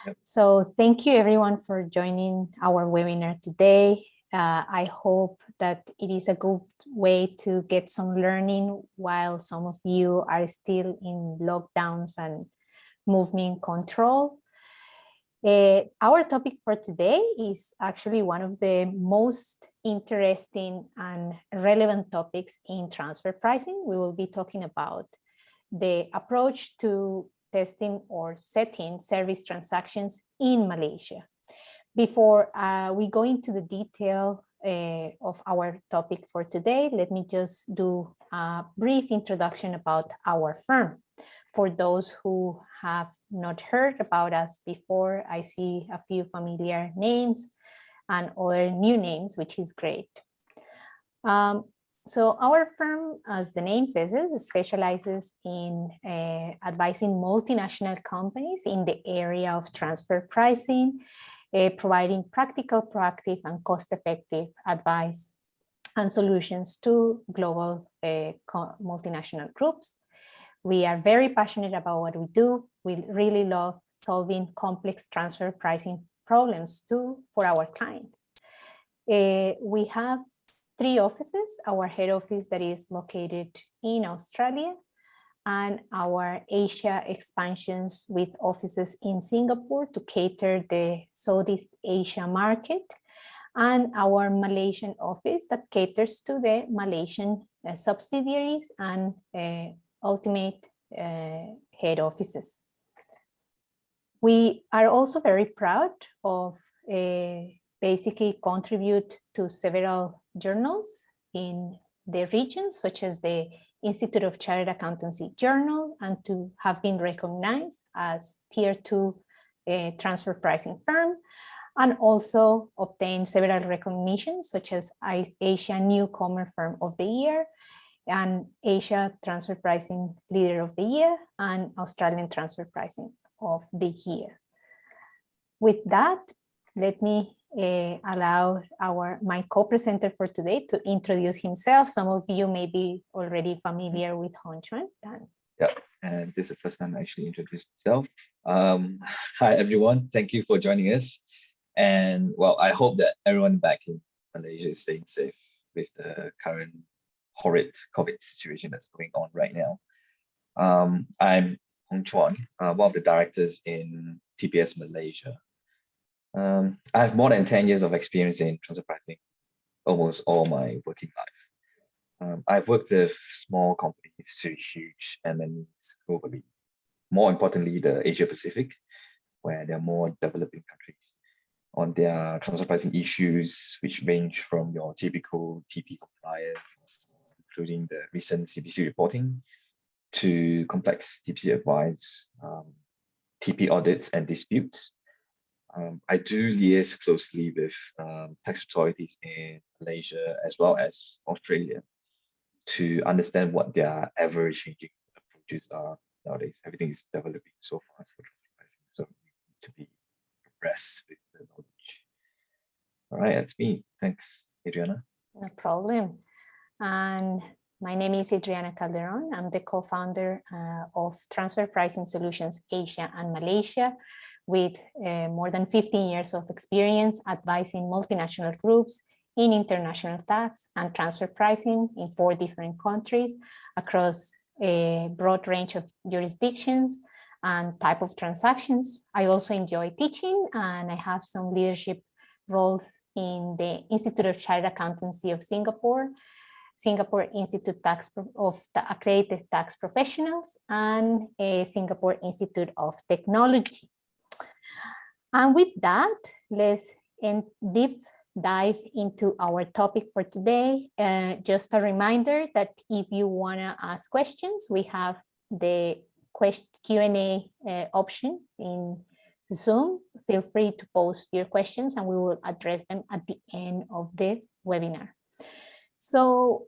Yep. So thank you everyone for joining our webinar today. I hope that it is a good way to get some learning while some of you are still in lockdowns and movement control. Our topic for today is actually one of the most interesting and relevant topics in transfer pricing. We will be talking about the approach to testing or setting service transactions in Malaysia. Before we go into the detail of our topic for today, let me just do a brief introduction about our firm. For those who have not heard about us before, I see a few familiar names and other new names, which is great. So our firm, as the name says, it specializes in advising multinational companies in the area of transfer pricing, providing practical, proactive, and cost-effective advice and solutions to global multinational groups. We are very passionate about what we do. We really love solving complex transfer pricing problems too for our clients. We have 3 offices, our head office that is located in Australia, and our Asia expansions with offices in Singapore to cater the Southeast Asia market, and our Malaysian office that caters to the Malaysian subsidiaries and ultimate head offices. We are also very proud of basically contribute to several journals in the region, such as the Institute of Chartered Accountancy Journal, and to have been recognized as Tier 2 transfer pricing firm, and also obtain several recognitions, such as Asia Newcomer Firm of the Year, and Asia Transfer Pricing Leader of the Year, and Australian Transfer Pricing of the Year. With that, let me allow my co-presenter for today to introduce himself. Some of you may be already familiar with Hon Chuan. Yeah, and this is the first time I actually introduced myself. Hi everyone, thank you for joining us. And well, I hope that everyone back in Malaysia is staying safe with the current horrid COVID situation that's going on right now. I'm Hong Chuan, one of the directors in TPS Malaysia. I have more than 10 years of experience in transfer pricing, almost all my working life. I've worked with small companies to huge MNEs globally. More importantly, the Asia Pacific, where there are more developing countries on their transfer pricing issues, which range from your typical TP compliance, including the recent CBC reporting, to complex TP advice, TP audits and disputes. I do liaise closely with tax authorities in Malaysia as well as Australia to understand what their ever-changing approaches are nowadays. Everything is developing so fast for transfer pricing, so we need to be abreast with the knowledge. All right, that's me. Thanks, Adriana. No problem. And my name is Adriana Calderon. I'm the co-founder of Transfer Pricing Solutions Asia and Malaysia, with more than 15 years of experience advising multinational groups in international tax and transfer pricing in 4 different countries across a broad range of jurisdictions and type of transactions. I also enjoy teaching, and I have some leadership roles in the Institute of Chartered Accountancy of Singapore, Singapore Institute of Accredited Tax Professionals, and Singapore Institute of Technology. And with that, let's deep dive into our topic for today. Just a reminder that if you want to ask questions, we have the Q&A option in Zoom. Feel free to post your questions and we will address them at the end of the webinar. So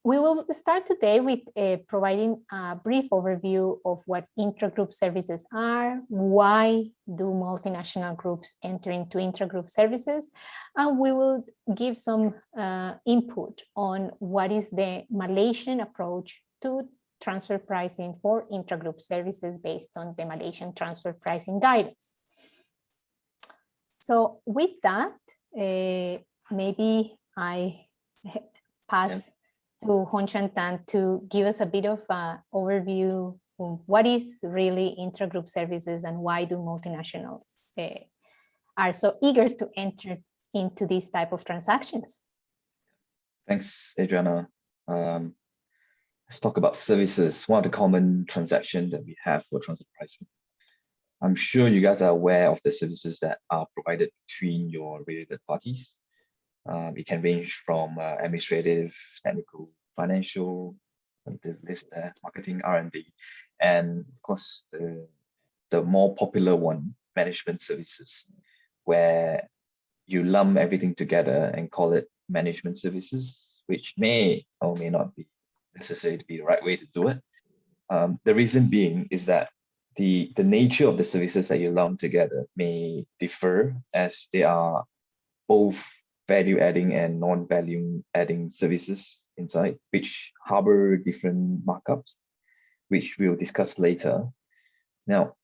we will start today with providing a brief overview of what intra-group services are, why do multinational groups enter into intra-group services, and we will give some input on what is the Malaysian approach to transfer pricing for intra-group services based on the Malaysian transfer pricing guidance. So with that, maybe I pass to Honchan Tan to give us a bit of an overview of what is really intragroup services and why do multinationals are so eager to enter into these type of transactions. Thanks, Adriana. Let's talk about services. One of the common transactions that we have for transfer pricing. I'm sure you guys are aware of the services that are provided between your related parties. It can range from administrative, technical, financial, the list there, marketing, R&D, and of course the more popular one, management services, where you lump everything together and call it management services, which may or may not be necessary to be the right way to do it. The reason being is that the nature of the services that you lump together may differ, as they are both value adding and non-value adding services inside, which harbor different markups, which we'll discuss later. Now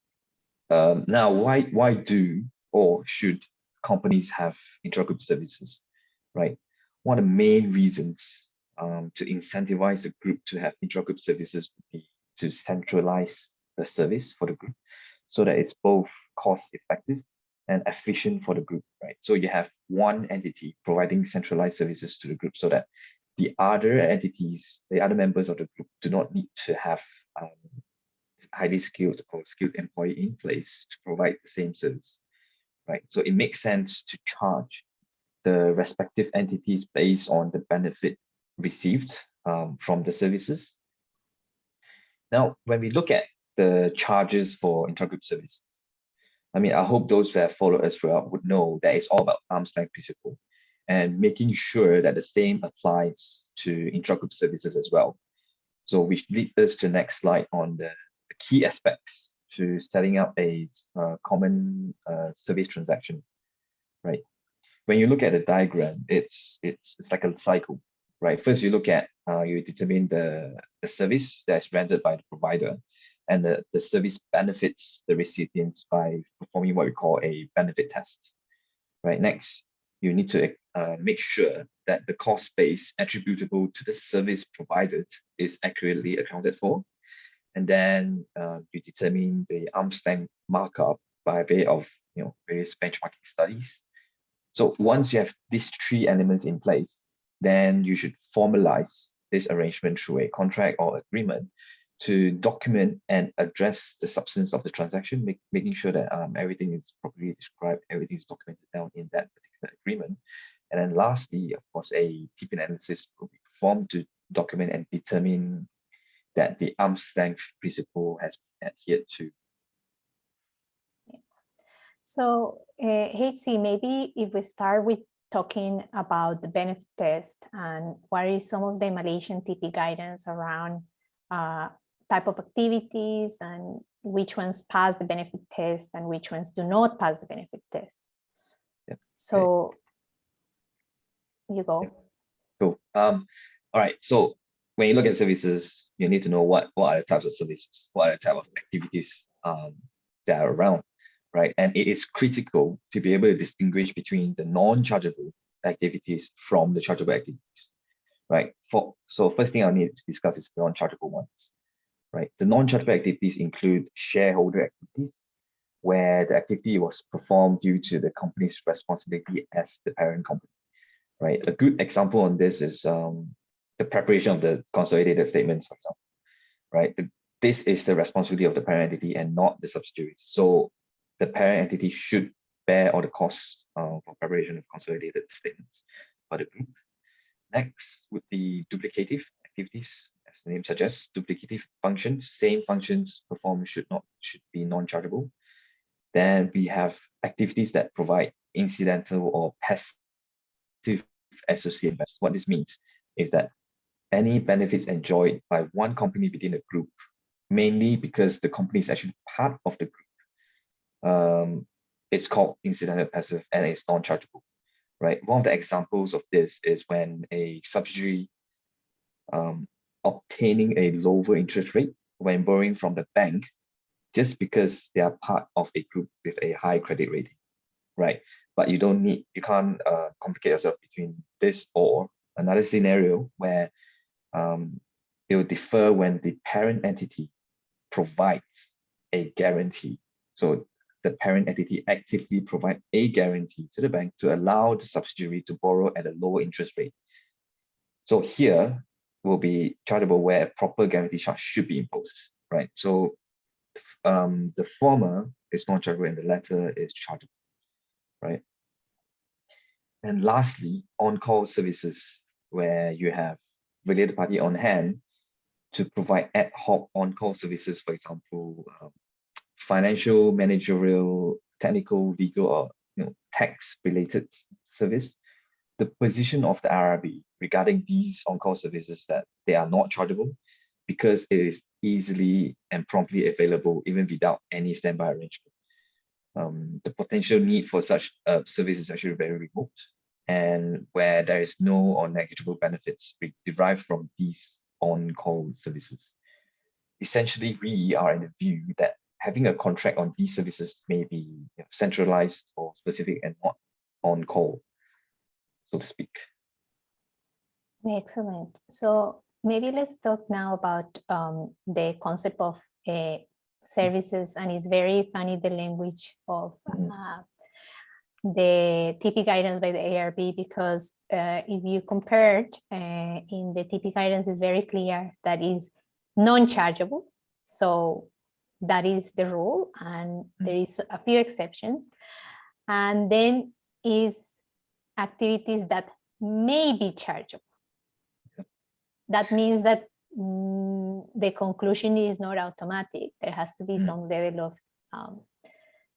why do or should companies have intragroup services, right? One of the main reasons to incentivize a group to have intragroup services would be to centralize the service for the group so that it's both cost effective and efficient for the group, right? So you have one entity providing centralized services to the group so that the other entities, the other members of the group do not need to have highly skilled or skilled employee in place to provide the same service, right? So it makes sense to charge the respective entities based on the benefit received from the services. Now, when we look at the charges for intragroup services, I mean, I hope those that follow us throughout would know that it's all about arm's length principle and making sure that the same applies to intragroup services as well. So which leads us to the next slide on the key aspects to setting up a common service transaction, right? When you look at the diagram, it's like a cycle, right? First, you look at, you determine the service that's rendered by the provider, and the service benefits the recipients by performing what we call a benefit test, right? Next, you need to make sure that the cost base attributable to the service provided is accurately accounted for. And then you determine the arm's length markup by way of various benchmarking studies. So once you have these three elements in place, then you should formalize this arrangement through a contract or agreement to document and address the substance of the transaction, making sure that everything is properly described, everything is documented down in that particular agreement. And then lastly, of course, a TP analysis will be performed to document and determine that the arm's length principle has been adhered to. So, HC, maybe if we start with talking about the benefit test and what is some of the Malaysian TP guidance around type of activities and which ones pass the benefit test and which ones do not pass the benefit test. Yep. So, you go. Yep. Cool. All right. So when you look at services, you need to know what are the types of services, what are the type of activities that are around, right? And it is critical to be able to distinguish between the non-chargeable activities from the chargeable activities, right? So first thing I need to discuss is the non-chargeable ones, right? The non-chargeable activities include shareholder activities, where the activity was performed due to the company's responsibility as the parent company, right? A good example on this is the preparation of the consolidated statements, for example, right? This is the responsibility of the parent entity and not the subsidiaries. So the parent entity should bear all the costs for preparation of consolidated statements for the group. Next would be duplicative activities, as the name suggests. Duplicative functions, same functions performed should be non-chargeable. Then we have activities that provide incidental or passive associated benefits. What this means is that any benefits enjoyed by one company within a group, mainly because the company is actually part of the group, it's called incidental passive and it's non-chargeable, right? One of the examples of this is when a subsidiary obtaining a lower interest rate when borrowing from the bank just because they are part of a group with a high credit rating, right? But you can't complicate yourself between this or another scenario where it will differ when the parent entity provides a guarantee. So the parent entity actively provide a guarantee to the bank to allow the subsidiary to borrow at a lower interest rate. So here will be chargeable where a proper guarantee charge should be imposed, right? So the former is non-chargeable and the latter is chargeable, right? And lastly, on-call services, where you have related party on hand to provide ad hoc on-call services, for example, financial, managerial, technical, legal, or tax-related service. The position of the IRB regarding these on-call services that they are not chargeable because it is easily and promptly available even without any standby arrangement. The potential need for such a service is actually very remote, and where there is no or negligible benefits derived from these on-call services. Essentially, we are in the view that having a contract on these services may be centralized or specific and not on-call, so to speak. Excellent. So maybe let's talk now about the concept of services, and it's very funny, the language of the TP guidance by the ARB, because if you compare it in the TP guidance, is very clear that is non-chargeable. So that is the rule, and there is a few exceptions. And then is activities that may be chargeable. That means that the conclusion is not automatic. There has to be some level of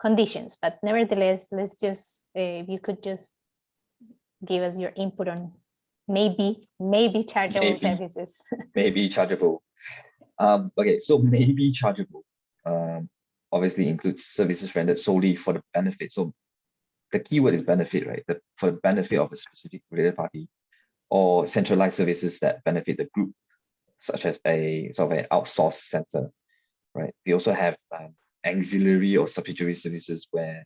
conditions, but nevertheless, let's just, if you could just give us your input on maybe chargeable services. Maybe chargeable. Okay, so maybe chargeable obviously includes services rendered solely for the benefit. So the keyword is benefit, right? For the benefit of a specific related party, or centralized services that benefit the group, such as a sort of an outsourced center, right? We also have auxiliary or subsidiary services, where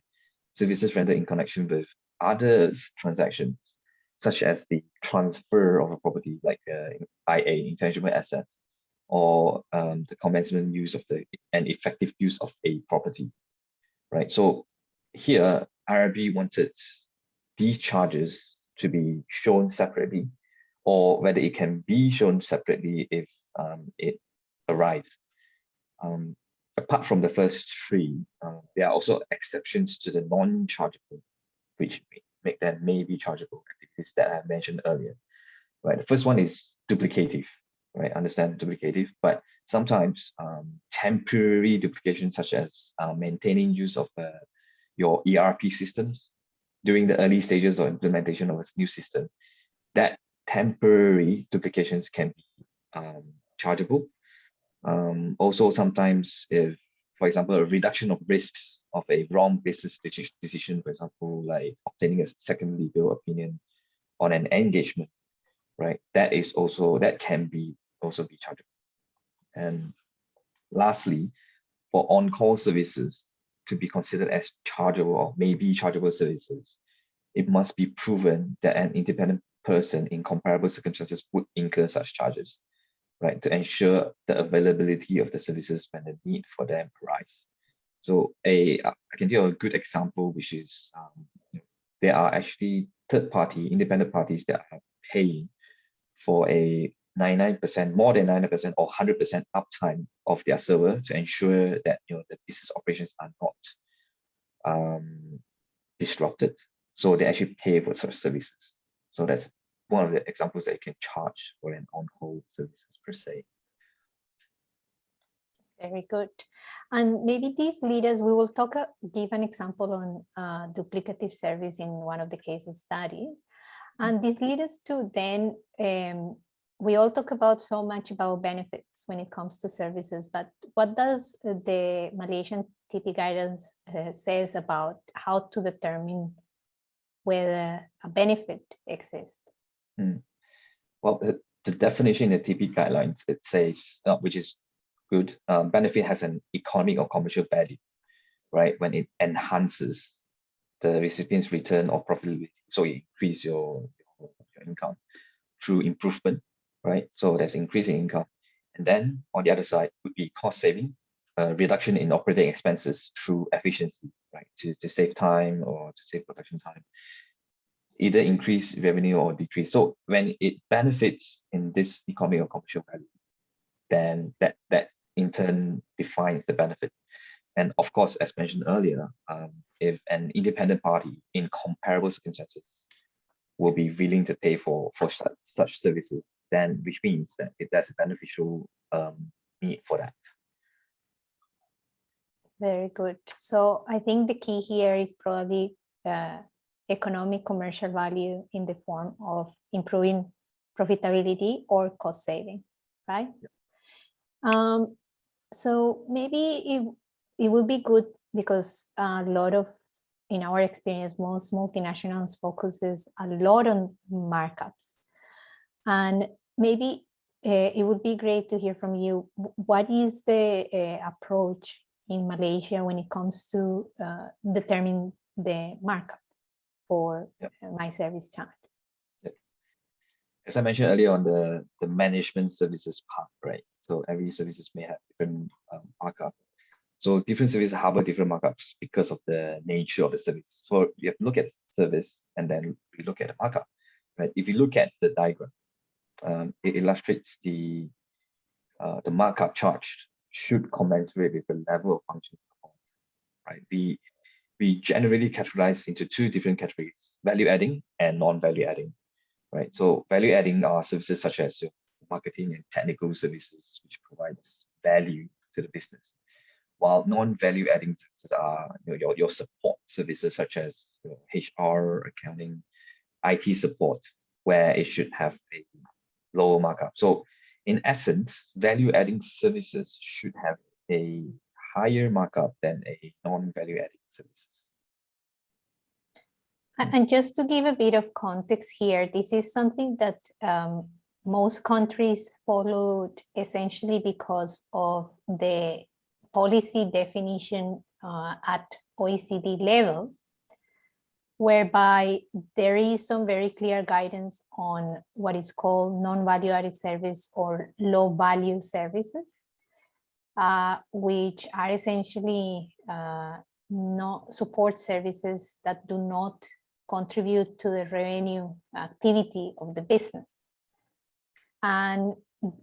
services rendered in connection with other transactions, such as the transfer of a property, like IA, intangible asset, or the commencement use of and effective use of a property, right? So here, IRB wanted these charges to be shown separately, or whether it can be shown separately if it arises. Apart from the first three, there are also exceptions to the non-chargeable, which make them maybe chargeable activities that I mentioned earlier. Right, the first one is duplicative, right? Understand duplicative, but sometimes temporary duplication, such as maintaining use of your ERP systems during the early stages of implementation of a new system, that temporary duplications can be chargeable. Also, sometimes if, for example, a reduction of risks of a wrong business decision, for example, like obtaining a second legal opinion on an engagement, right? That can also be chargeable. And lastly, for on-call services to be considered as chargeable or maybe chargeable services, it must be proven that an independent person in comparable circumstances would incur such charges, right, to ensure the availability of the services when the need for them arise. So I can give you a good example, which is there are actually third-party independent parties that are paying for a 99%, more than 90% or 100% uptime of their server to ensure that the business operations are not disrupted. So they actually pay for such services. So that's one of the examples that you can charge for an on-call services per se. Very good. And maybe these leaders, we will give an example on duplicative service in one of the case studies. And these lead us to then, we all talk about so much about benefits when it comes to services, but what does the Malaysian TP guidance says about how to determine whether a benefit exists? Well, the definition in the TP guidelines, it says, which is good, benefit has an economic or commercial value, right? When it enhances the recipient's return or profitability. So you increase your income through improvement, right? So there's increasing income. And then on the other side would be cost saving, reduction in operating expenses through efficiency, right? To save time or to save production time, either increase revenue or decrease. So when it benefits in this economic or commercial value, then that in turn defines the benefit. And of course, as mentioned earlier, if an independent party in comparable circumstances will be willing to pay for such services, then which means that there's a beneficial need for that. Very good. So I think the key here is probably economic commercial value in the form of improving profitability or cost saving, right? Yeah. So maybe it would be good, because a lot of, in our experience, most multinationals focuses a lot on markups. And maybe it would be great to hear from you. What is the approach in Malaysia when it comes to determining the markup for my service charge? Yep. As I mentioned earlier on the management services part, right? So every services may have different markup. So different services harbor different markups because of the nature of the service. So you have to look at the service and then we look at the markup, right? If you look at the diagram, it illustrates the markup charged should commensurate with the level of function performed, right? We generally categorize into two different categories: value adding and non-value adding, right? So value adding are services such as marketing and technical services, which provides value to the business, while non-value adding services are your support services such as HR, accounting, IT support, where it should have a lower markup. So in essence, value adding services should have a higher markup than a non-value adding services. And just to give a bit of context here, this is something that most countries followed essentially because of the policy definition at OECD level, whereby there is some very clear guidance on what is called non-value added service or low value services, which are essentially not support services that do not contribute to the revenue activity of the business. And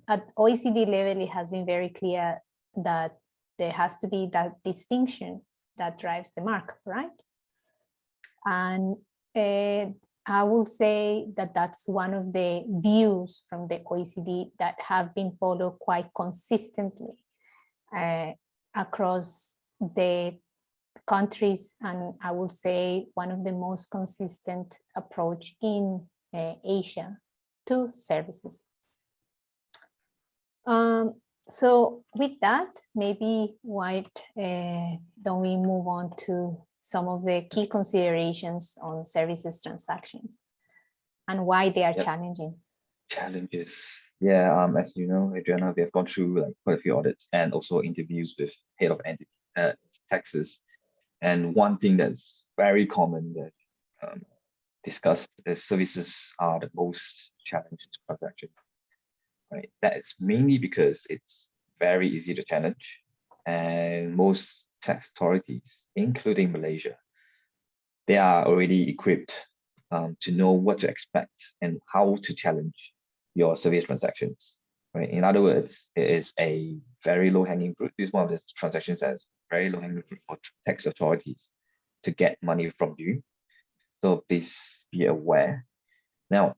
at OECD level, it has been very clear that there has to be that distinction that drives the markup, right? And I will say that that's one of the views from the OECD that have been followed quite consistently across the countries, and I will say one of the most consistent approach in Asia to services. So with that, maybe why don't we move on to some of the key considerations on services transactions and why they are challenging? Challenges. Yeah, as you know, Adriana, we have gone through quite a few audits and also interviews with head of entity taxes. And one thing that's very common that discussed is services are the most challenged transactions, right? That is mainly because it's very easy to challenge, and most tax authorities, including Malaysia, they are already equipped to know what to expect and how to challenge your service transactions, right? In other words, it is a very low-hanging fruit. This is one of the transactions that's very low-hanging fruit for tax authorities to get money from you. So please be aware. Now,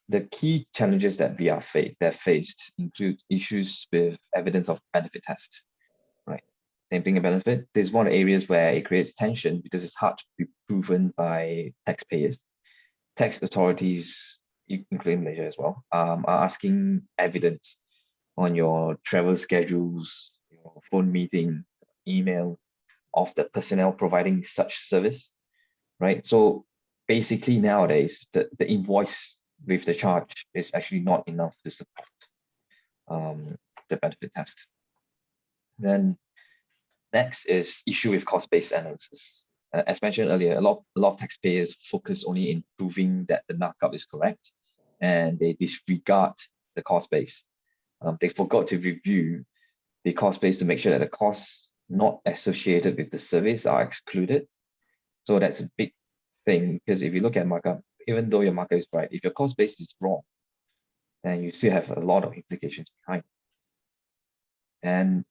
the key challenges that we are faced include issues with evidence of benefit test, right? Same thing in benefit. This is one of the areas where it creates tension because it's hard to be proven by taxpayers. Tax authorities, including Malaysia as well, are asking evidence on your travel schedules, your phone meetings, emails of the personnel providing such service, right? So basically nowadays, the invoice with the charge is actually not enough to support the benefit test. Then next is issue with cost-based analysis. as mentioned earlier, a lot of taxpayers focus only in proving that the markup is correct, and they disregard the cost base. They forgot to review the cost base to make sure that the costs not associated with the service are excluded. So that's a big thing, because if you look at markup, even though your markup is right, if your cost base is wrong, then you still have a lot of implications behind. And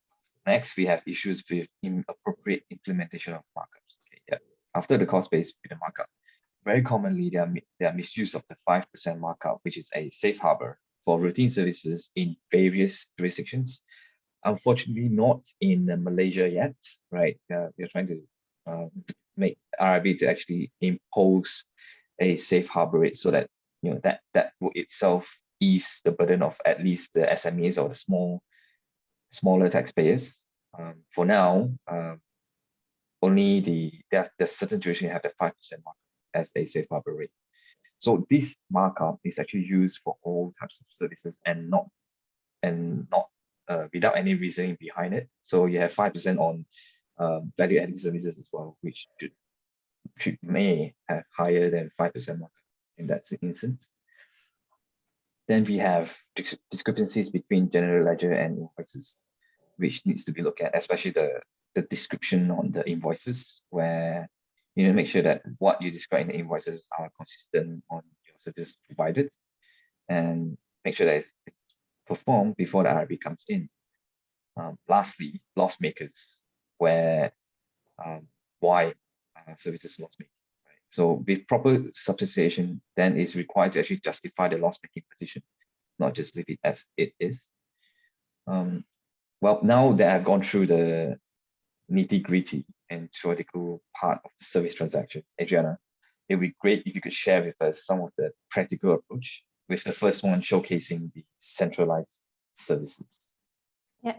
next, we have issues with inappropriate implementation of markups. Okay, yeah. After the cost base with the markup, very commonly there are misuse of the 5% markup, which is a safe harbor for routine services in various jurisdictions. Unfortunately, not in Malaysia yet, right? We're trying to make RIB to actually impose a safe harbor rate, so that that will itself ease the burden of at least the SMEs or the smaller taxpayers. For now, only there's certain jurisdictions have the 5% markup as a safe harbor rate. So this markup is actually used for all types of services and not without any reasoning behind it. So you have 5% on value-added services as well, which may have higher than 5% markup in that instance. Then we have discrepancies between general ledger and invoices, which needs to be looked at, especially the description on the invoices, where you need to make sure that what you describe in the invoices are consistent on your service provided, and make sure that it's performed before the RB comes in. Lastly, loss makers, where why services loss making. Right? So with proper substantiation, then it's required to actually justify the loss making position, not just leave it as it is. Well, now that I've gone through the nitty-gritty and theoretical part of the service transactions, Adriana, it would be great if you could share with us some of the practical approach, with the first one showcasing the centralized services. Yeah,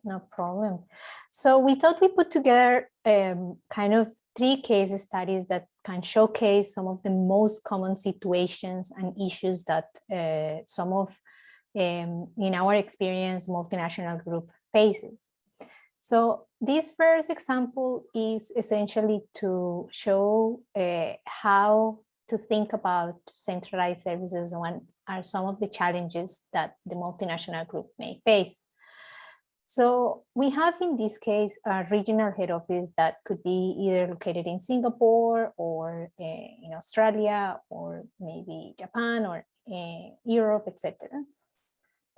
no problem. So we thought we put together kind of 3 case studies that can showcase some of the most common situations and issues that some of, in our experience, multinational group faces. So this first example is essentially to show how to think about centralized services and what are some of the challenges that the multinational group may face. So we have in this case a regional head office that could be either located in Singapore or in Australia, or maybe Japan or Europe, etc.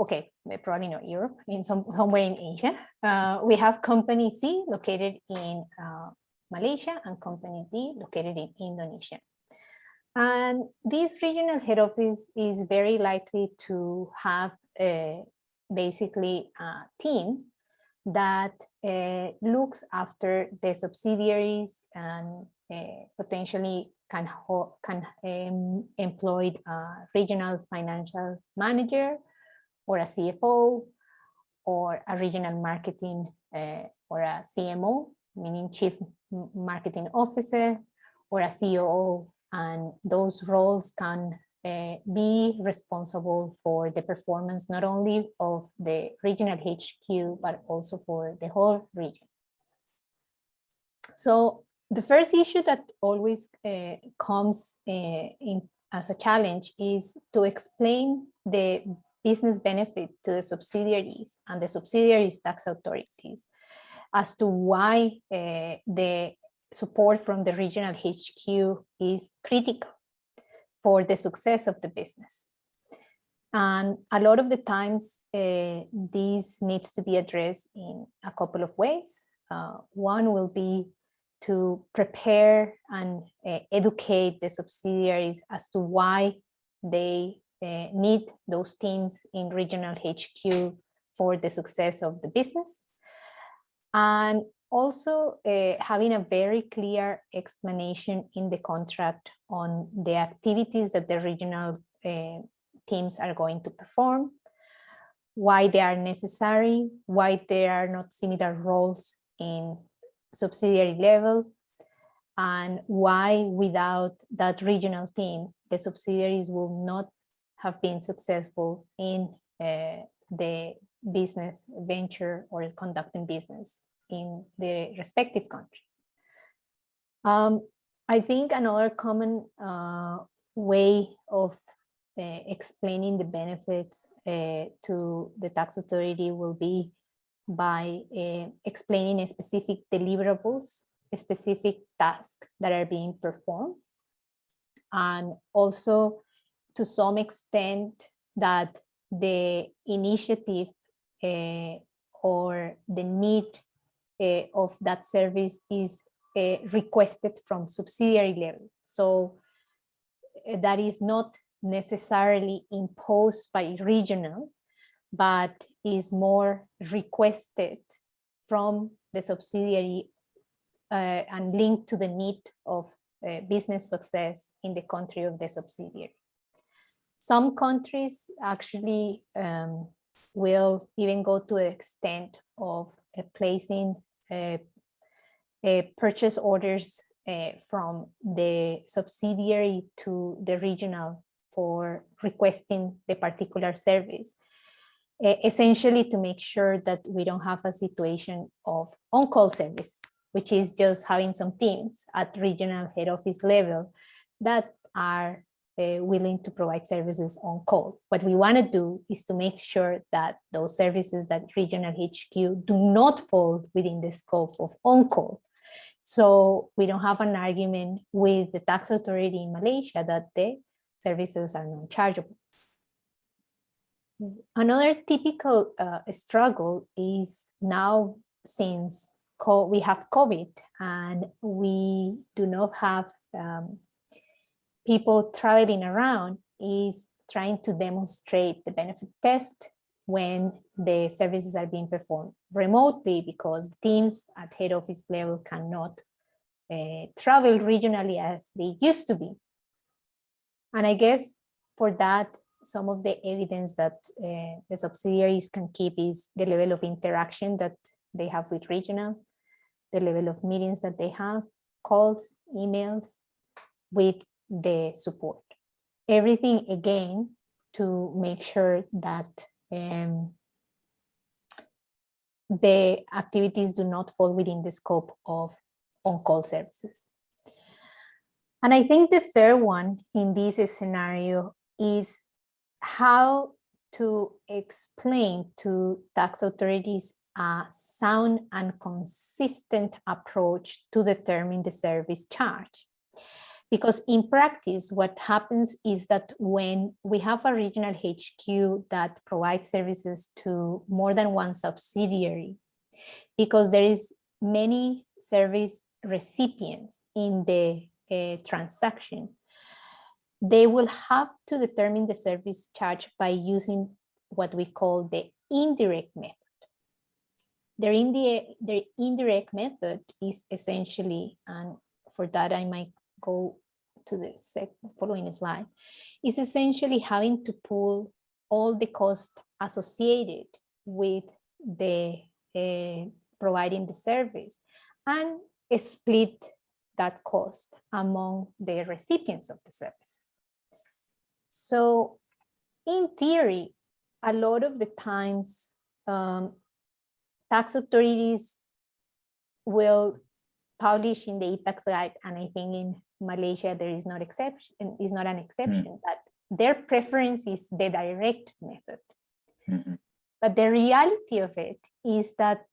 Okay, probably not Europe, somewhere in Asia. We have company C located in Malaysia and company D located in Indonesia. And this regional head office is very likely to have basically a team that looks after the subsidiaries and potentially can employ a regional financial manager, or a CFO, or a regional marketing or a CMO, meaning Chief Marketing Officer, or a COO. And those roles can be responsible for the performance not only of the regional HQ, but also for the whole region. So the first issue that always comes in as a challenge is to explain the business benefit to the subsidiaries and the subsidiaries tax authorities as to why the support from the regional HQ is critical for the success of the business. And a lot of the times, this needs to be addressed in a couple of ways. One will be to prepare and educate the subsidiaries as to why they need those teams in regional HQ for the success of the business. And also having a very clear explanation in the contract on the activities that the regional teams are going to perform, why they are necessary, why there are not similar roles in subsidiary level, and why without that regional team, the subsidiaries will not have been successful in the business venture or conducting business in the respective countries. I think another common way of explaining the benefits to the tax authority will be by explaining a specific deliverables, a specific tasks that are being performed, and also to some extent that the initiative or the need of that service is requested from subsidiary level. So that is not necessarily imposed by regional, but is more requested from the subsidiary and linked to the need of business success in the country of the subsidiary. Some countries actually will even go to the extent of placing purchase orders from the subsidiary to the regional for requesting the particular service, essentially to make sure that we don't have a situation of on-call service, which is just having some teams at regional head office level that are willing to provide services on call. What we want to do is to make sure that those services that regional HQ do not fall within the scope of on-call. So we don't have an argument with the tax authority in Malaysia that the services are non-chargeable. Another typical struggle is now, since we have COVID and we do not have people traveling around, is trying to demonstrate the benefit test when the services are being performed remotely, because teams at head office level cannot travel regionally as they used to be. And I guess for that, some of the evidence that the subsidiaries can keep is the level of interaction that they have with regional, the level of meetings that they have, calls, emails with the support. Everything, again, to make sure that the activities do not fall within the scope of on-call services. And I think the third one in this scenario is how to explain to tax authorities a sound and consistent approach to determine the service charge. Because in practice, what happens is that when we have a regional HQ that provides services to more than one subsidiary, because there is many service recipients in the transaction, they will have to determine the service charge by using what we call the indirect method. The indirect method is essentially, and for that I might go to the following slide, is essentially having to pull all the costs associated with the providing the service and split that cost among the recipients of the services. So in theory, a lot of the times tax authorities will publish in the e-tax guide, and I think in Malaysia there is not an exception, that their preference is the direct method. But the reality of it is that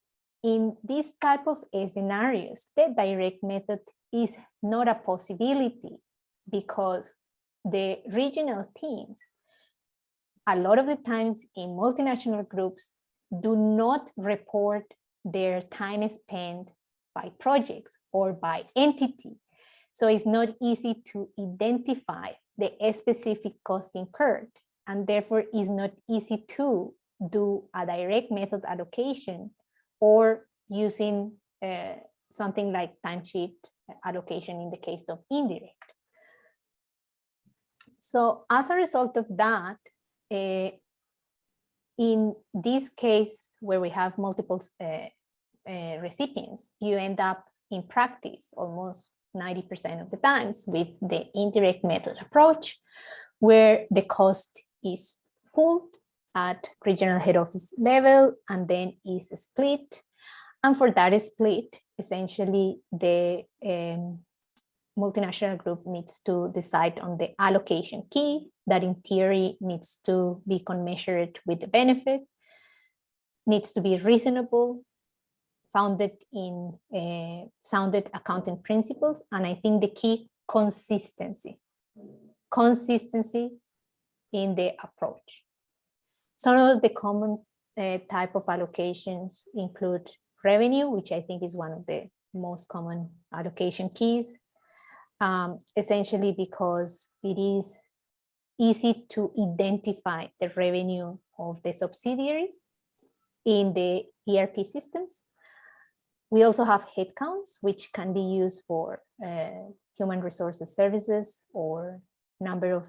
in this type of scenarios, the direct method is not a possibility, because the regional teams, a lot of the times in multinational groups, do not report their time spent by projects or by entity. So it's not easy to identify the specific cost incurred, and therefore it's not easy to do a direct method allocation or using something like timesheet allocation in the case of indirect. So as a result of that, in this case where we have multiple recipients, you end up in practice almost 90% of the times with the indirect method approach, where the cost is pulled at regional head office level and then is split. And for that split, essentially the multinational group needs to decide on the allocation key that in theory needs to be commensurate with the benefit, needs to be reasonable, founded in sounded accounting principles, and I think the key, consistency in the approach. Some of the common type of allocations include revenue, which I think is one of the most common allocation keys, essentially because it is easy to identify the revenue of the subsidiaries in the ERP systems. We also have headcounts, which can be used for human resources services or number of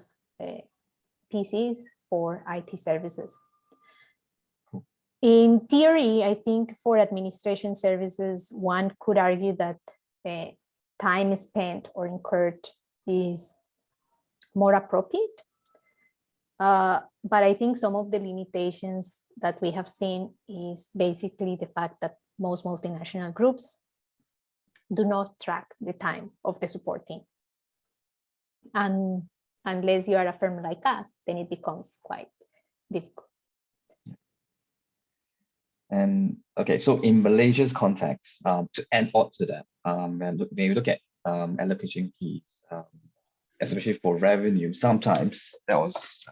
PCs for IT services. In theory, I think for administration services, one could argue that time spent or incurred is more appropriate. But I think some of the limitations that we have seen is basically the fact that most multinational groups do not track the time of the support team. And unless you are a firm like us, then it becomes quite difficult. And okay, so in Malaysia's context, to add on to that, when you look at allocation keys, especially for revenue, sometimes that was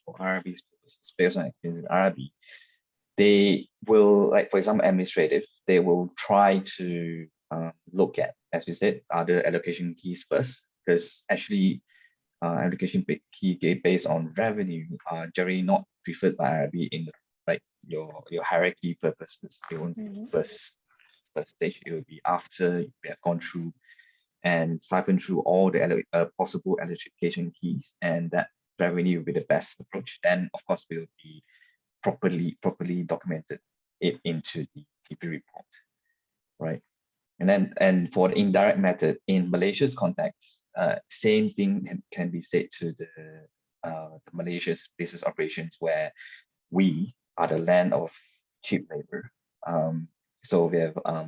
for RB's purposes, based on experience in RB, they will, like for example, administrative, they will try to look at, as you said, other allocation keys first, because actually allocation key based on revenue are generally not preferred by RB in like your hierarchy purposes. It won't be first stage. It will be after we have gone through and siphon through all the possible allocation keys, and that revenue will be the best approach. Then of course we'll be properly documented it into the TP report, right? And for the indirect method in Malaysia's context, same thing can be said to the Malaysia's business operations, where we are the land of cheap labor. So we have a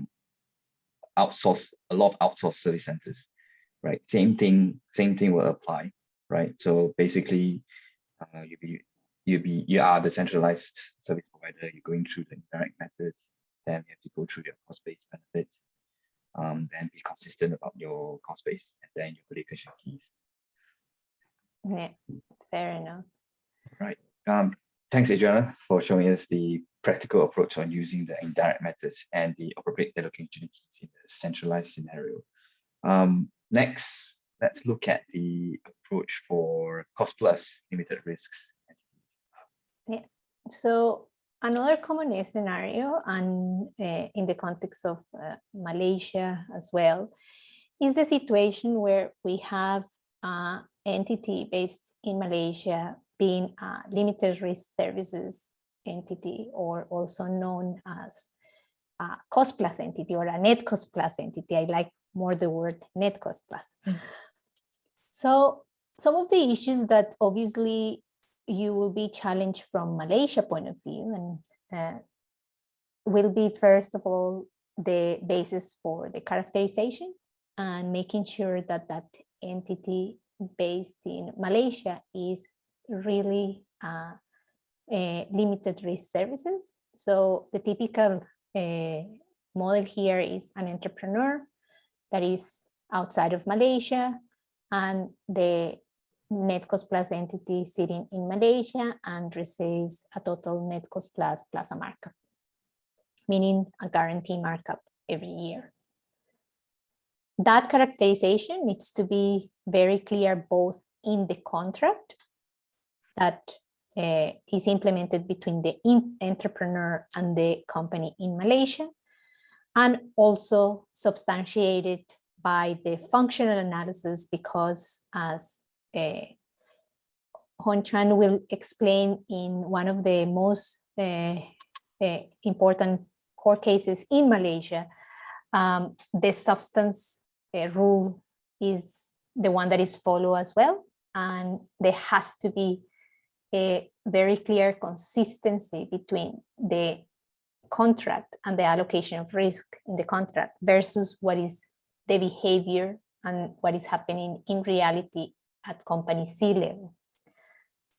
lot of outsourced service centers, right? Same thing will apply, right? So basically, you are the centralized service provider. You're going through the indirect method, then you have to go through your cost-based benefits, then be consistent about your cost base, and then your allocation keys. Yeah, fair enough. Right. Thanks, Adriana, for showing us the practical approach on using the indirect methods and the appropriate allocation keys in the centralized scenario. Next, let's look at the approach for cost plus limited risks. Yeah. So another common scenario, and in the context of Malaysia as well, is the situation where we have an entity based in Malaysia being a limited risk services entity, or also known as a cost plus entity or a net cost plus entity. I like more the word net cost plus. So some of the issues that obviously you will be challenged from Malaysia point of view, and will be, first of all, the basis for the characterization and making sure that that entity based in Malaysia is really limited risk services. So the typical model here is an entrepreneur that is outside of Malaysia, and the net cost plus entity sitting in Malaysia and receives a total net cost plus a markup, meaning a guarantee markup every year. That characterization needs to be very clear both in the contract that is implemented between the entrepreneur and the company in Malaysia, and also substantiated by the functional analysis, because as Hon-Chan will explain in one of the most important court cases in Malaysia, the substance rule is the one that is followed as well, and there has to be a very clear consistency between the contract and the allocation of risk in the contract versus what is the behavior and what is happening in reality at company C level.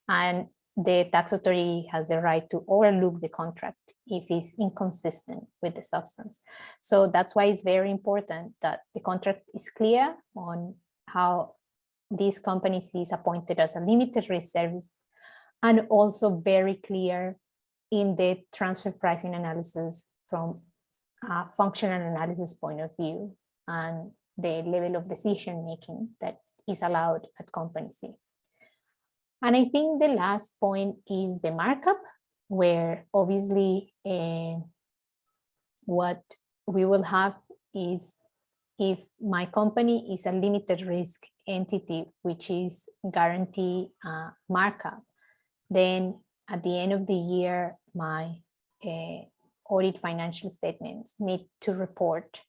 And the tax authority has the right to overlook the contract if it's inconsistent with the substance. So that's why it's very important that the contract is clear on how this company is appointed as a limited risk service, and also very clear in the transfer pricing analysis from a functional analysis point of view and the level of decision making that is allowed at company C. And I think the last point is the markup, where obviously what we will have is, if my company is a limited risk entity, which is guarantee markup, then at the end of the year, my audit financial statements need to report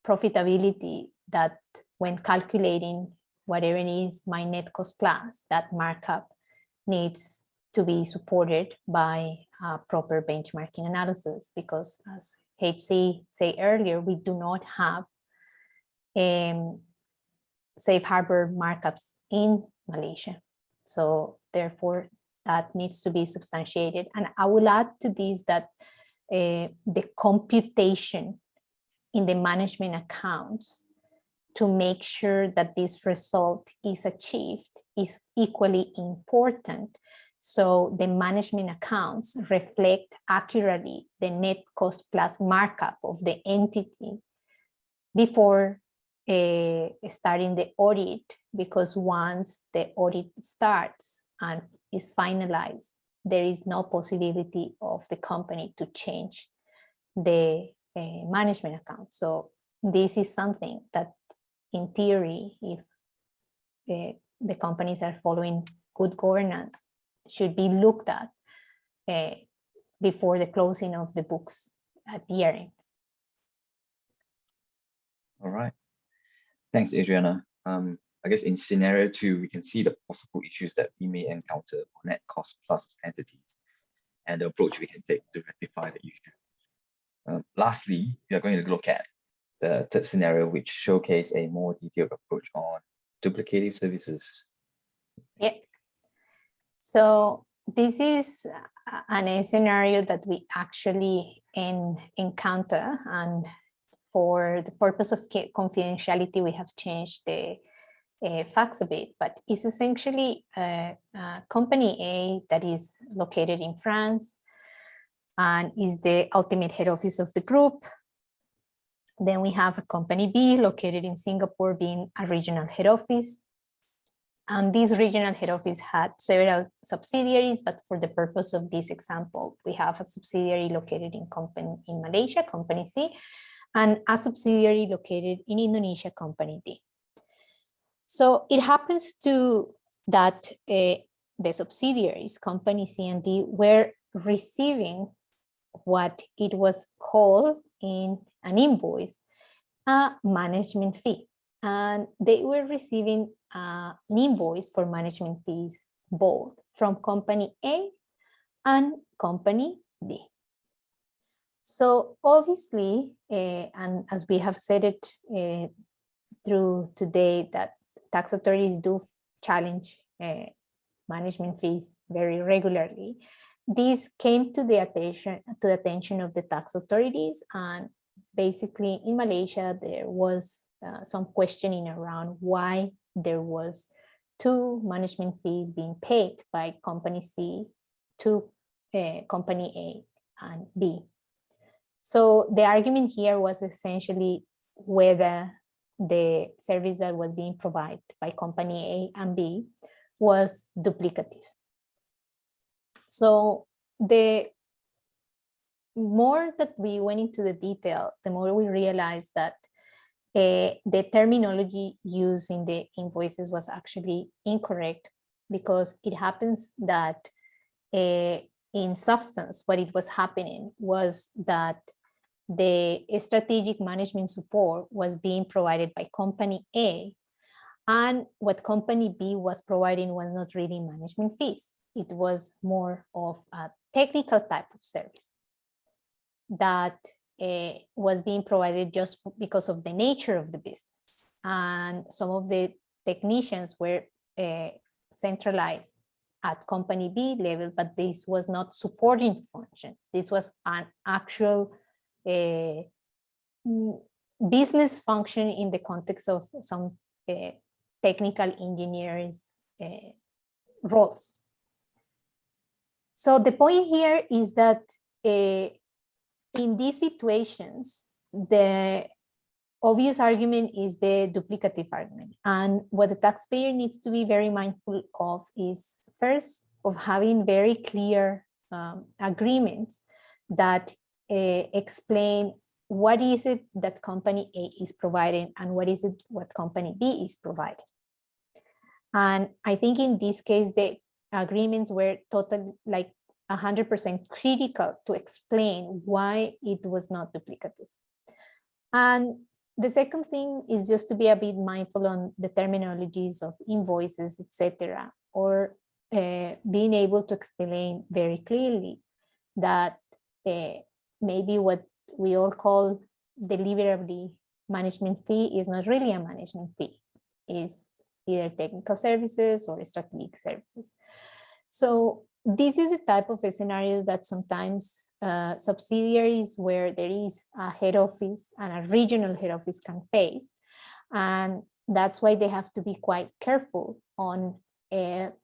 profitability that, when calculating whatever it is my net cost plus, that markup needs to be supported by a proper benchmarking analysis, because as HC said earlier, we do not have safe harbor markups in Malaysia. So therefore, that needs to be substantiated. And I will add to this that the computation in the management accounts to make sure that this result is achieved is equally important. So the management accounts reflect accurately the net cost plus markup of the entity before starting the audit, because once the audit starts and is finalized, there is no possibility of the company to change the management account. So this is something that, in theory, if the companies are following good governance, should be looked at before the closing of the books at year end. All right. Thanks, Adriana. I guess in scenario 2, we can see the possible issues that we may encounter for net cost plus entities and the approach we can take to rectify the issue. Lastly, we are going to look at the third scenario, which showcase a more detailed approach on duplicative services. Yeah. So this is a scenario that we actually encounter, and for the purpose of confidentiality, we have changed the facts a bit, but it's essentially company A that is located in France and is the ultimate head office of the group. Then we have a company B located in Singapore, being a regional head office. And this regional head office had several subsidiaries, but for the purpose of this example, we have a subsidiary located in Malaysia, company C, and a subsidiary located in Indonesia, company D. So it happens to that the subsidiaries, company C and D, were receiving what it was called in an invoice a management fee. And they were receiving an invoice for management fees both from company A and company B. So obviously, and as we have said it through today, that tax authorities do challenge management fees very regularly. This came to the attention of the tax authorities, and basically in Malaysia there was some questioning around why there was 2 management fees being paid by company C to company A and B. So the argument here was essentially whether the service that was being provided by company A and B was duplicative. So the more that we went into the detail, the more we realized that the terminology used in the invoices was actually incorrect, because it happens that in substance, what it was happening was that the strategic management support was being provided by company A, and what company B was providing was not really management fees. It was more of a technical type of service that was being provided just because of the nature of the business. And some of the technicians were centralized at company B level, but this was not supporting function. This was an actual business function in the context of some technical engineers roles. So the point here is that in these situations, the obvious argument is the duplicative argument. And what the taxpayer needs to be very mindful of is, first, of having very clear agreements that explain what is it that company A is providing and what is it what company B is providing. And I think in this case, the agreements were totally like 100% critical to explain why it was not duplicative. And the second thing is just to be a bit mindful on the terminologies of invoices, etc., or being able to explain very clearly that maybe what we all call deliverably management fee is not really a management fee, is either technical services or strategic services. So this is a type of scenarios that sometimes subsidiaries where there is a head office and a regional head office can face. And that's why they have to be quite careful on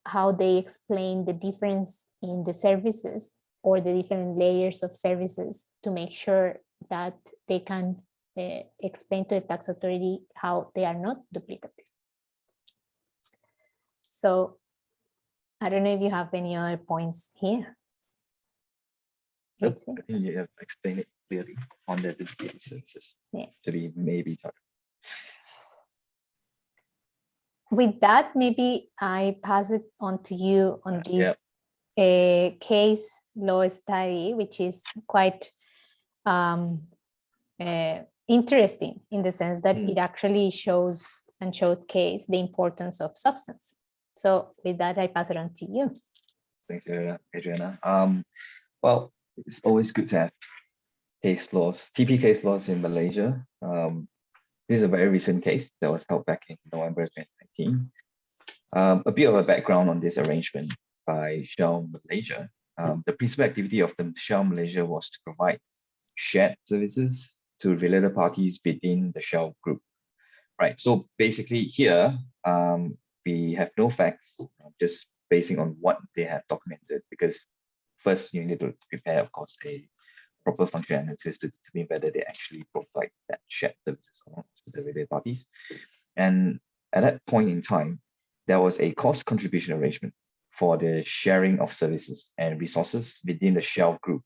how they explain the difference in the services or the different layers of services to make sure that they can explain to the tax authority how they are not duplicative. So I don't know if you have any other points here. Nope, I think you have explained it clearly on the duplicative services. Yeah. Actually, maybe. With that, maybe I pass it on to you on this case law study, which is quite interesting in the sense that it actually shows and showcase the importance of substance. So with that, I pass it on to you. Thanks, Adriana. Well, it's always good to have case laws, TP case laws in Malaysia. This is a very recent case that was held back in November 2019. A bit of a background on this arrangement by Shell Malaysia. The principal activity of the Shell Malaysia was to provide shared services to related parties within the Shell group. Right. So basically here, we have no facts, just basing on what they have documented, because first you need to prepare, of course, a proper function analysis to determine whether they actually provide that shared services or not to the related parties. And at that point in time, there was a cost contribution arrangement for the sharing of services and resources within the Shell group.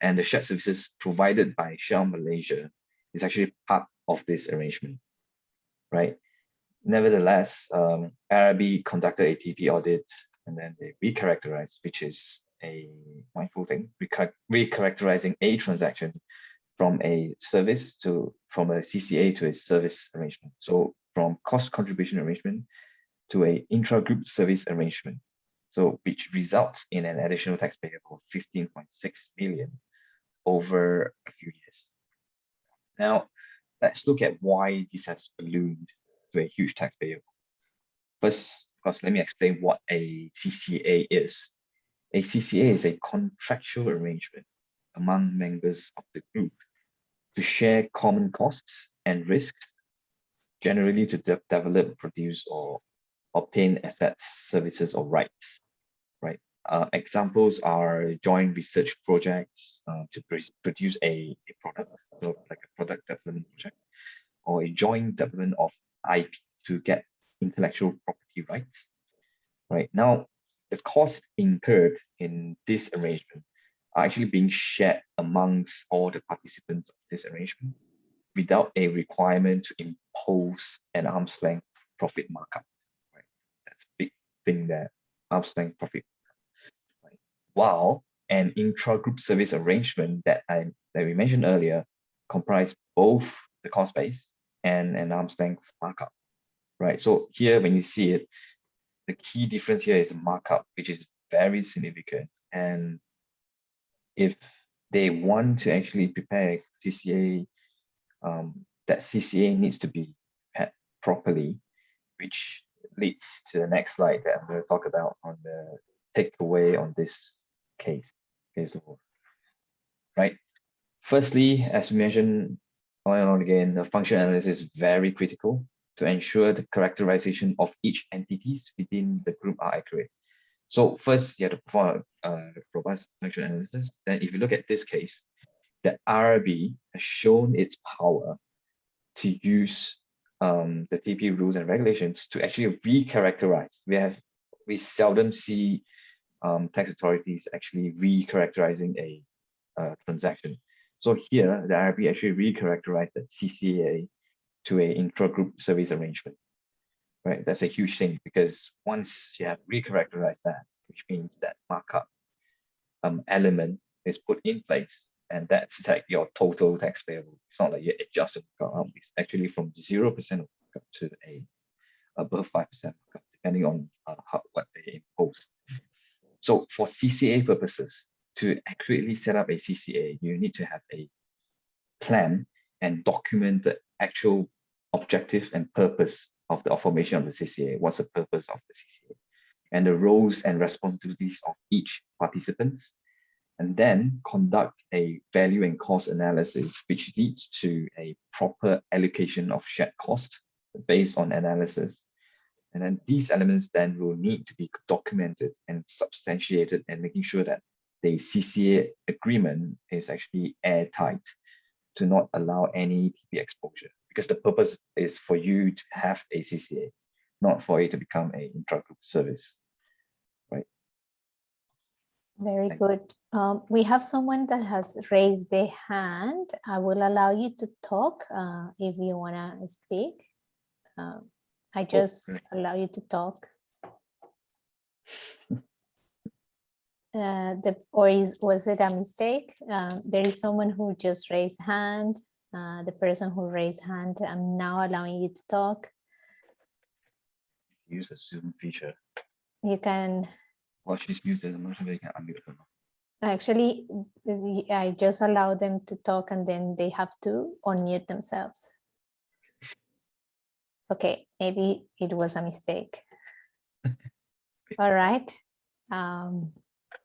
And the shared services provided by Shell Malaysia is actually part of this arrangement, right? Nevertheless, RRB conducted a TP audit and then they recharacterized, which is a mindful thing, recharacterizing a transaction from a service from a CCA to a service arrangement. So from cost contribution arrangement to a intra-group service arrangement. So which results in an additional tax payable of 15.6 million over a few years. Now, let's look at why this has ballooned to a huge tax payable. First, of course, let me explain what a CCA is. A CCA is a contractual arrangement among members of the group to share common costs and risks, generally to develop, produce, or obtain assets, services, or rights. Right. Examples are joint research projects to produce a product, so like a product development project, or a joint development of IP to get intellectual property rights. Right now, the costs incurred in this arrangement are actually being shared amongst all the participants of this arrangement without a requirement to impose an arm's length profit markup. Right, that's a big thing there, arm's length profit. Right. While an intra-group service arrangement that we mentioned earlier comprise both the cost base and an arm's length markup. Right. So here, when you see it, the key difference here is markup, which is very significant. And if they want to actually prepare CCA, that CCA needs to be prepared properly, which leads to the next slide that I'm going to talk about on the takeaway on this case law. Right. Firstly, as mentioned on and on again, the function analysis is very critical to ensure the characterization of each entities within the group are accurate. So first, you have to perform a robust function analysis. Then if you look at this case, the IRB has shown its power to use the TP rules and regulations to actually recharacterize. We seldom see tax authorities actually recharacterizing a transaction. So here, the IRB actually recharacterized the CCA to a intra-group service arrangement. Right, that's a huge thing, because once you have recharacterized that, which means that markup element is put in place, and that's like your total tax payable. It's not like you adjust the markup. It's actually from 0% of markup to above 5% markup, depending on what they impose. So for CCA purposes, to accurately set up a CCA, you need to have a plan and document the actual objective and purpose of the formation of the CCA. What's the purpose of the CCA? And the roles and responsibilities of each participant, and then conduct a value and cost analysis, which leads to a proper allocation of shared cost based on analysis. And then these elements then will need to be documented and substantiated, and making sure that the CCA agreement is actually airtight to not allow any TP exposure, because the purpose is for you to have a CCA, not for it to become an intra-group service, right? Very good. We have someone that has raised their hand. I will allow you to talk if you want to speak. I just allow you to talk. Was it a mistake? There is someone who just raised hand. The person who raised hand, I'm now allowing you to talk. Use the Zoom feature. You can. Well, she's muted. I'm not sure if you can unmute her. Actually, I just allow them to talk, and then they have to unmute themselves. Okay, maybe it was a mistake. All right.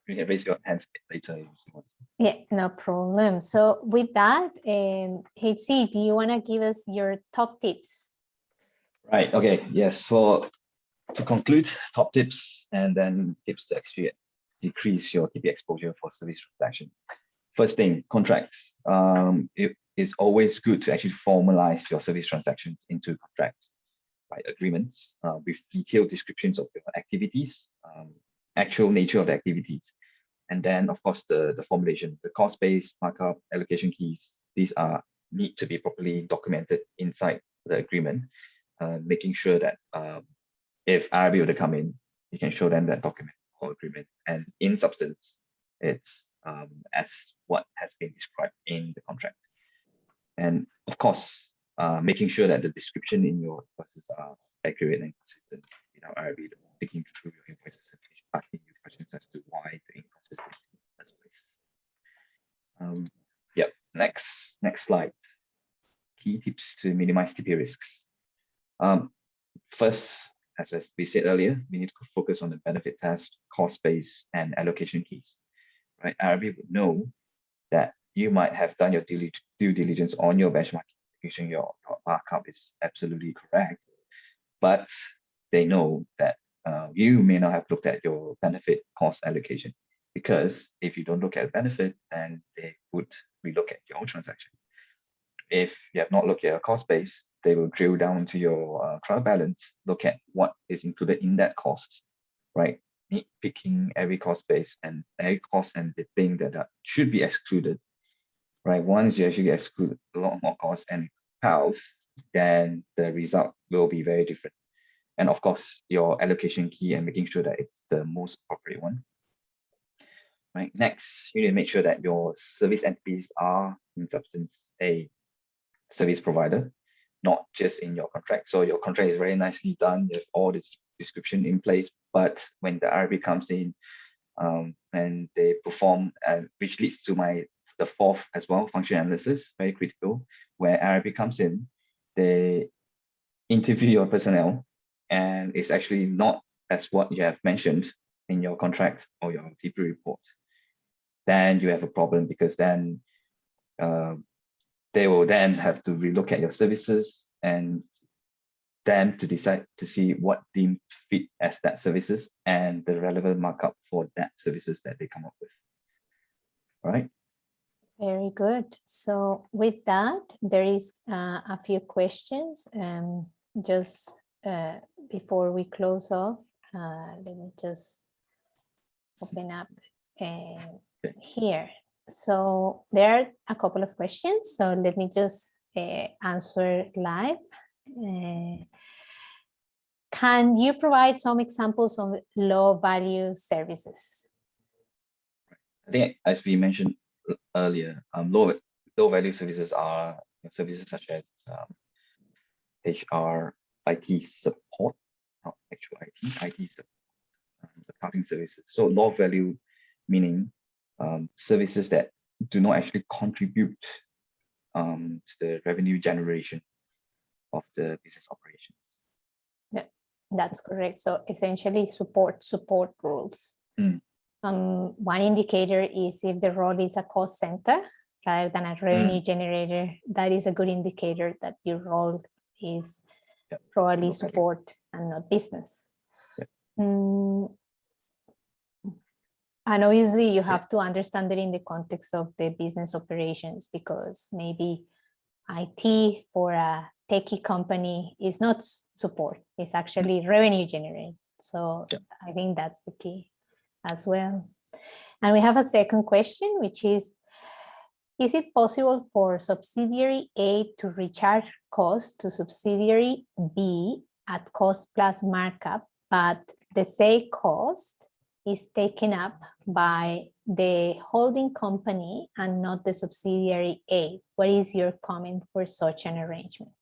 You can raise your hands later. Yeah, no problem. So with that, HC, do you want to give us your top tips? Right. Okay. Yes. So to conclude, top tips, and then tips to actually decrease your TP exposure for service transaction. First thing, contracts. It is always good to actually formalize your service transactions into contracts, right? Agreements with detailed descriptions of your activities, actual nature of the activities, and then of course the formulation, the cost base, markup, allocation keys. These need to be properly documented inside the agreement, making sure that if IRB were to come in, you can show them that document or agreement, and in substance, it's as what has been described in the contract. And of course, making sure that the description in your invoices are accurate and consistent. IRB taking through your invoices and asking you questions as to why the inconsistency in the first place. Yep. Next slide. Key tips to minimize TP risks. First, as we said earlier, we need to focus on the benefit test, cost base, and allocation keys. Right? IRB would know that you might have done your due diligence on your benchmarking, making sure your markup is absolutely correct, but they know that you may not have looked at your benefit cost allocation, because if you don't look at benefit, then they would relook at your transaction. If you have not looked at your cost base, they will drill down into your trial balance, look at what is included in that cost, right? Nitpicking every cost base and every cost and the thing that should be excluded, right? Once you actually exclude a lot more costs and cows, then the result will be very different. And of course, your allocation key and making sure that it's the most appropriate one. Right. Next, you need to make sure that your service entities are in substance a service provider, not just in your contract. So your contract is very nicely done, you have all this description in place, but when the IRB comes in and they perform, which leads to my the fourth as well, function analysis, very critical, where RIP comes in, they interview your personnel, and it's actually not as what you have mentioned in your contract or your TP report. Then you have a problem, because then they will then have to relook at your services and then to decide to see what deemed fit as that services and the relevant markup for that services that they come up with. All right. Very good. So with that, there is a few questions. Just before we close off, let me just open up here. So there are a couple of questions. So let me just answer live. Can you provide some examples of low value services? I think, as we mentioned earlier, low value services are services such as HR, IT support, not actual IT support, accounting services. So low value meaning services that do not actually contribute to the revenue generation of the business operations. Yeah, that's correct. So essentially support roles. One indicator is if the role is a cost center rather than a revenue generator. That is a good indicator that your role is probably support and not business. And obviously you have to understand it in the context of the business operations, because maybe IT for a techie company is not support, it's actually revenue generated. So I think that's the key as well. And we have a second question, which is it possible for subsidiary A to recharge cost to subsidiary B at cost plus markup, but the same cost is taken up by the holding company and not the subsidiary A? What is your comment for such an arrangement?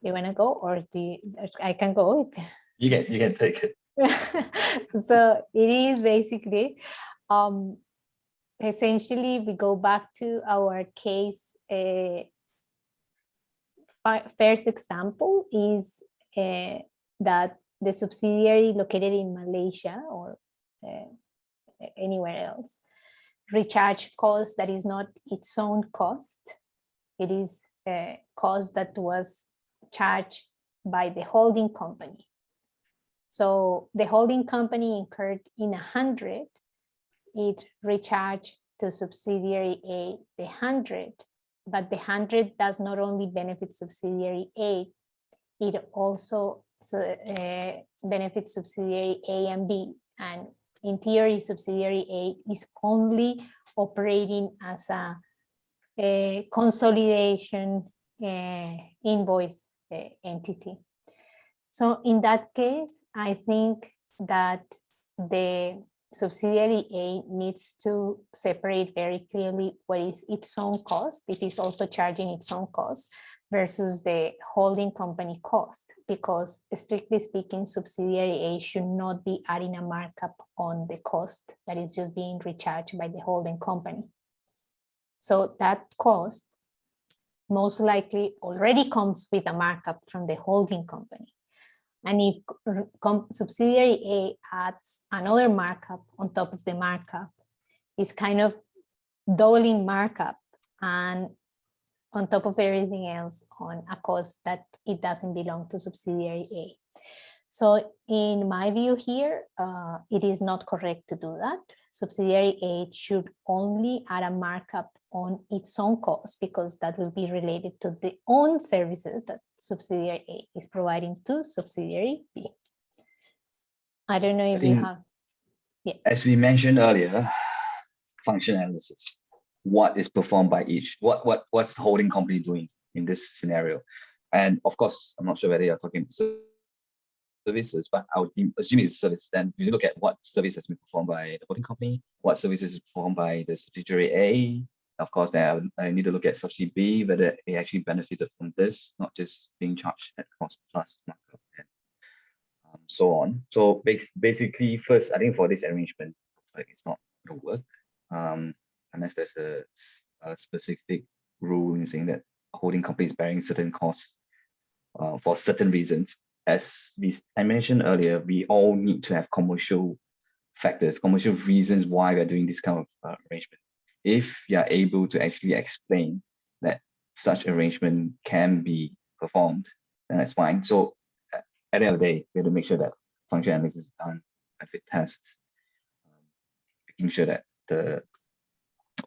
You want to go, or I can go? You can take it. So it is basically, essentially we go back to our case. First example is that the subsidiary located in Malaysia or anywhere else recharge cost that is not its own cost. It is a cost that was charged by the holding company. So the holding company incurred in 100, it recharged to subsidiary A the 100, but the 100 does not only benefit subsidiary A, it also benefits subsidiary A and B. And in theory, subsidiary A is only operating as a consolidation invoice entity. So in that case, I think that the subsidiary A needs to separate very clearly what is its own cost, it is also charging its own cost, versus the holding company cost, because strictly speaking, subsidiary A should not be adding a markup on the cost that is just being recharged by the holding company. So that cost most likely already comes with a markup from the holding company. And if subsidiary A adds another markup on top of the markup, it's kind of doubling markup and on top of everything else on a cost that it doesn't belong to subsidiary A. So in my view here, it is not correct to do that. Subsidiary A should only add a markup on its own cost, because that will be related to the own services that subsidiary A is providing to subsidiary B. I don't know if you have. Yeah. As we mentioned earlier, function analysis. What is performed by each? What's the holding company doing in this scenario? And of course, I'm not sure whether you're talking services, but I would assume it's service. Then we look at what service has been performed by the holding company, what services is performed by the subsidiary A. Of course, then I need to look at subsidiary B, whether it actually benefited from this, not just being charged at cost plus markup and so on. So basically, first, I think for this arrangement, it's not going to work. unless there's a specific rule in saying that holding company is bearing certain costs for certain reasons. As I mentioned earlier, we all need to have commercial factors, commercial reasons why we're doing this kind of arrangement. If you are able to actually explain that such arrangement can be performed, then that's fine. So at the end of the day, we have to make sure that function analysis is done, benefit tests, making sure that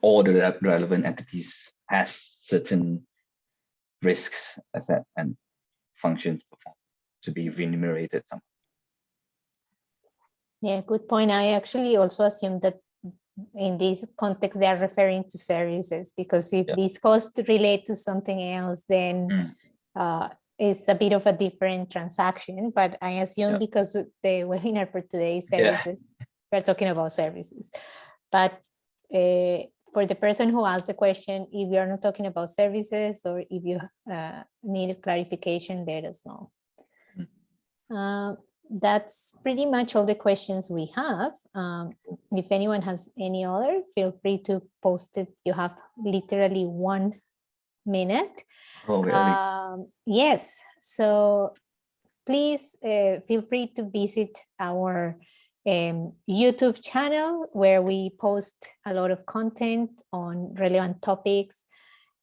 all the relevant entities has certain risks as that and functions performed to be remunerated somehow. Yeah, good point. I actually also assume that in this context, they are referring to services, because if these costs relate to something else, then it's a bit of a different transaction. But I assume because the webinar for today is services, we're talking about services. But for the person who asked the question, if you're not talking about services or if you need clarification, let us know. That's pretty much all the questions we have. If anyone has any other, feel free to post it. You have literally 1 minute. Oh, really? Yes, so please feel free to visit our YouTube channel, where we post a lot of content on relevant topics,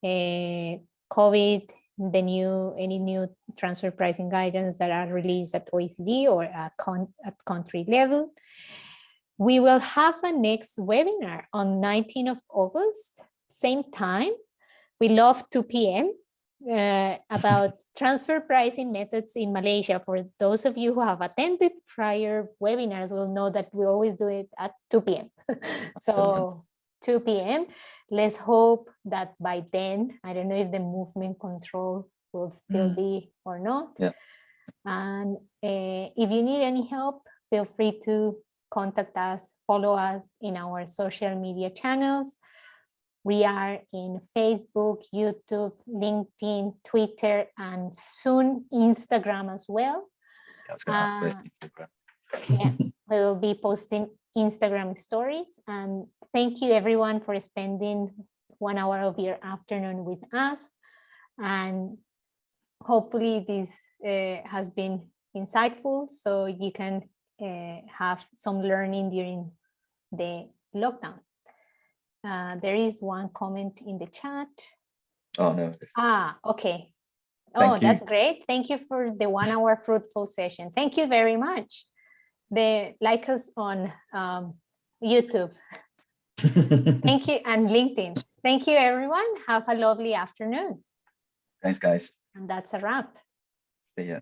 COVID, any new transfer pricing guidance that are released at OECD or at country level. We will have a next webinar on 19th of August, same time. We love 2 p.m. About transfer pricing methods in Malaysia. For those of you who have attended prior webinars will know that we always do it at 2 p.m. So 2 p.m. Let's hope that by then, I don't know if the movement control will still be or not. Yeah. And if you need any help, feel free to contact us, follow us in our social media channels. We are in Facebook, YouTube, LinkedIn, Twitter, and soon Instagram as well. Yeah, I was gonna ask about Instagram. Yeah, we will be posting Instagram stories. And thank you everyone for spending 1 hour of your afternoon with us. And hopefully this has been insightful, so you can have some learning during the lockdown. There is one comment in the chat. Oh, no. Okay. Oh, that's great. Thank you for the 1 hour fruitful session. Thank you very much. Like us on YouTube. Thank you, and LinkedIn. Thank you, everyone. Have a lovely afternoon. Thanks, guys. And that's a wrap. See ya.